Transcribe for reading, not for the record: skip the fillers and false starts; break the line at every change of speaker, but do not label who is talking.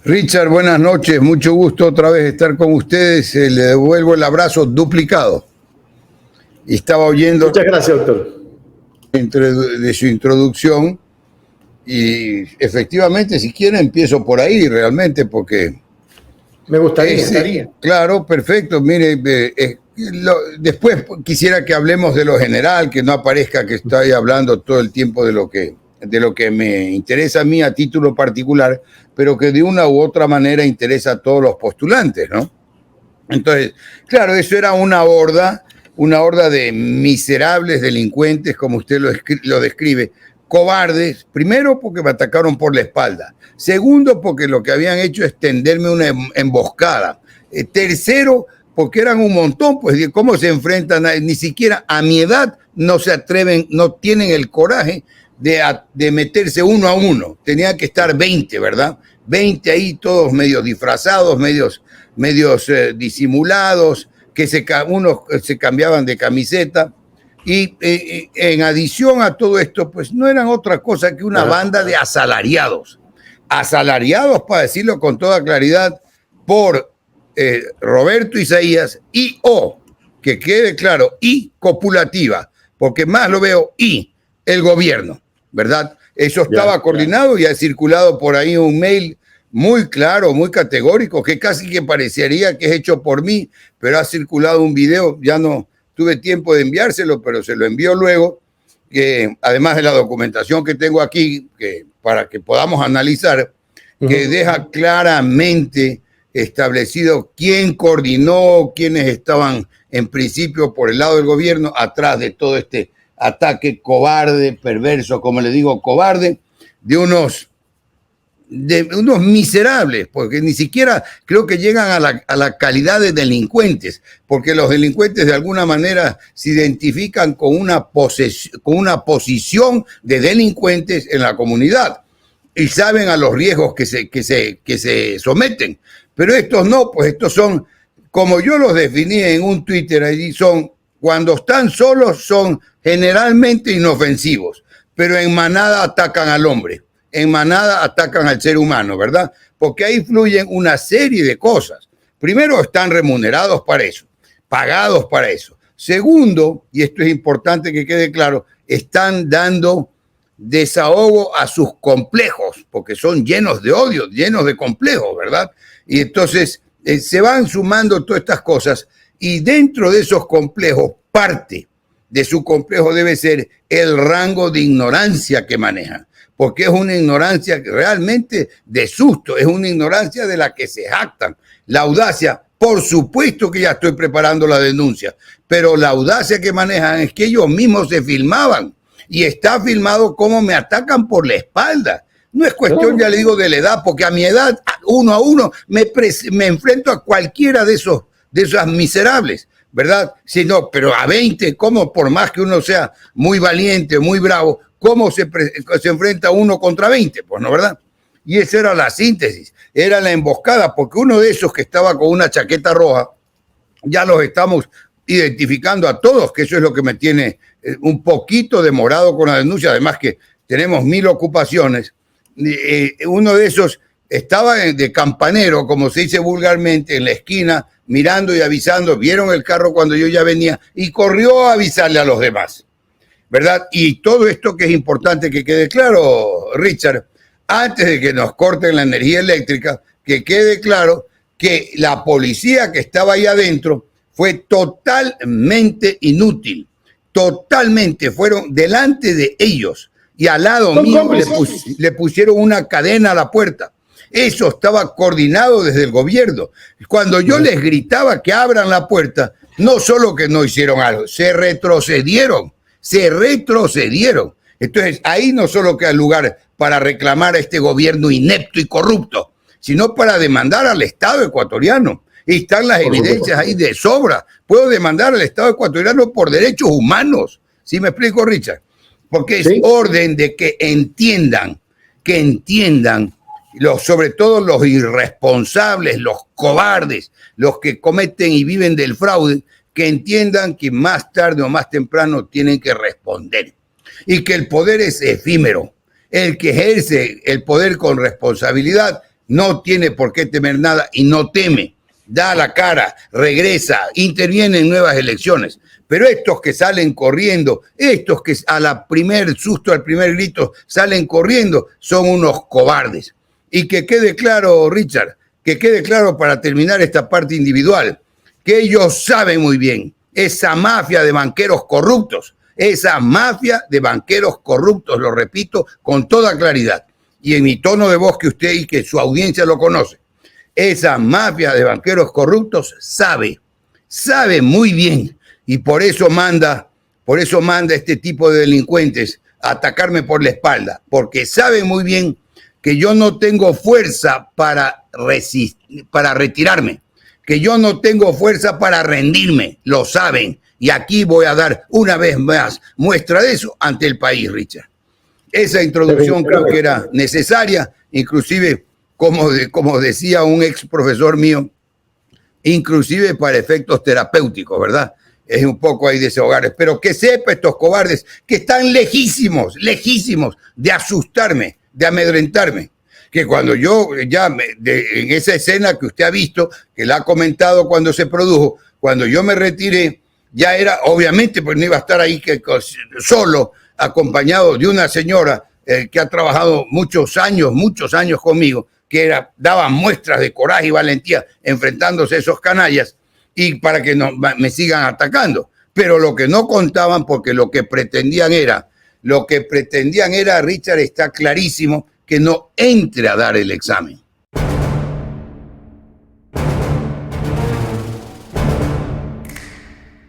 Richard, buenas noches, mucho gusto otra vez estar con ustedes. Le devuelvo el abrazo duplicado. Y estaba oyendo
Muchas gracias, doctor.
de su introducción y efectivamente, si quieren, empiezo por ahí realmente porque...
Me gustaría.
Claro, perfecto. Mire, después quisiera que hablemos de lo general, que no aparezca que estoy hablando todo el tiempo de lo que me interesa a mí a título particular, pero que de una u otra manera interesa a todos los postulantes, ¿no? Entonces, claro, eso era una horda de miserables delincuentes, como usted lo describe, cobardes, primero porque me atacaron por la espalda, segundo porque lo que habían hecho es tenderme una emboscada, tercero porque eran un montón, pues cómo se enfrentan, ni siquiera a mi edad no se atreven, no tienen el coraje de meterse uno a uno, tenía que estar 20, ¿verdad? 20 ahí todos medios disfrazados, medios disimulados, que unos se cambiaban de camiseta. Y en adición a todo esto, pues no eran otra cosa que una banda de asalariados. Asalariados, para decirlo con toda claridad, por Roberto Isaías y que quede claro, y copulativa, porque más lo veo, y el gobierno, ¿verdad? Eso estaba coordinado y ha circulado por ahí un mail muy claro, muy categórico, que casi que parecería que es hecho por mí, pero ha circulado un video, ya no tuve tiempo de enviárselo, pero se lo envío luego, que además de la documentación que tengo aquí, para que podamos analizar, que deja claramente establecido quién coordinó, quiénes estaban en principio por el lado del gobierno atrás de todo este ataque cobarde, perverso, como le digo, cobarde, de unos miserables, porque ni siquiera creo que llegan a la calidad de delincuentes, porque los delincuentes de alguna manera se identifican con una posición de delincuentes en la comunidad y saben a los riesgos que se someten. Pero estos no, pues estos son, como yo los definí en un Twitter allí, cuando están solos son generalmente inofensivos, pero en manada atacan al hombre. En manada atacan al ser humano, ¿verdad? Porque ahí fluyen una serie de cosas. Primero, están remunerados para eso, pagados para eso. Segundo, y esto es importante que quede claro, están dando desahogo a sus complejos, porque son llenos de odio, llenos de complejos, ¿verdad? Y entonces se van sumando todas estas cosas y dentro de esos complejos, parte de su complejo debe ser el rango de ignorancia que manejan. Porque es una ignorancia realmente de susto, es una ignorancia de la que se jactan. La audacia, por supuesto que ya estoy preparando la denuncia, pero la audacia que manejan es que ellos mismos se filmaban y está filmado cómo me atacan por la espalda. No es cuestión, ya le digo, de la edad, porque a mi edad, uno a uno, me enfrento a cualquiera de esas miserables, ¿verdad? Si no, pero a 20, ¿cómo? Por más que uno sea muy valiente, muy bravo, ¿cómo se enfrenta uno contra 20? Pues no, ¿verdad? Y esa era la síntesis, era la emboscada, porque uno de esos que estaba con una chaqueta roja, ya los estamos identificando a todos, que eso es lo que me tiene un poquito demorado con la denuncia, además que tenemos 1000 ocupaciones. Uno de esos estaba de campanero, como se dice vulgarmente, en la esquina, mirando y avisando, vieron el carro cuando yo ya venía y corrió a avisarle a los demás, ¿verdad? Y todo esto que es importante que quede claro, Richard, antes de que nos corten la energía eléctrica, que quede claro que la policía que estaba ahí adentro fue totalmente inútil, totalmente, fueron delante de ellos y al lado mío le pusieron una cadena a la puerta. Eso estaba coordinado desde el gobierno. Cuando yo les gritaba que abran la puerta, no solo que no hicieron algo, se retrocedieron. Entonces, ahí no solo queda lugar para reclamar a este gobierno inepto y corrupto, sino para demandar al Estado ecuatoriano. Y están las evidencias ahí de sobra. Puedo demandar al Estado ecuatoriano por derechos humanos. ¿Sí me explico, Richard? Porque es orden de que entiendan, sobre todo los irresponsables, los cobardes, los que cometen y viven del fraude, que entiendan que más tarde o más temprano tienen que responder y que el poder es efímero. El que ejerce el poder con responsabilidad no tiene por qué temer nada y no teme. Da la cara, regresa, interviene en nuevas elecciones. Pero estos que salen corriendo, estos que a la primer susto, al primer grito, salen corriendo, son unos cobardes. Y que quede claro, Richard, que quede claro para terminar esta parte individual, que ellos saben muy bien, esa mafia de banqueros corruptos, lo repito con toda claridad, y en mi tono de voz que usted y que su audiencia lo conoce, esa mafia de banqueros corruptos sabe muy bien, y por eso manda este tipo de delincuentes a atacarme por la espalda, porque sabe muy bien que yo no tengo fuerza para retirarme, que yo no tengo fuerza para rendirme, lo saben, y aquí voy a dar una vez más muestra de eso ante el país, Richard. Esa introducción creo que era necesaria, inclusive, como decía un ex profesor mío, inclusive para efectos terapéuticos, ¿verdad? Es un poco ahí desahogarles, pero que sepa estos cobardes que están lejísimos de asustarme, de amedrentarme, que cuando yo en esa escena que usted ha visto, que la ha comentado cuando se produjo, cuando yo me retiré, ya era, obviamente, pues no iba a estar ahí solo, acompañado de una señora que ha trabajado muchos años conmigo, que daba muestras de coraje y valentía enfrentándose a esos canallas y para que me sigan atacando. Pero lo que no contaban, porque lo que pretendían era, Richard, está clarísimo, que no entre a dar el examen.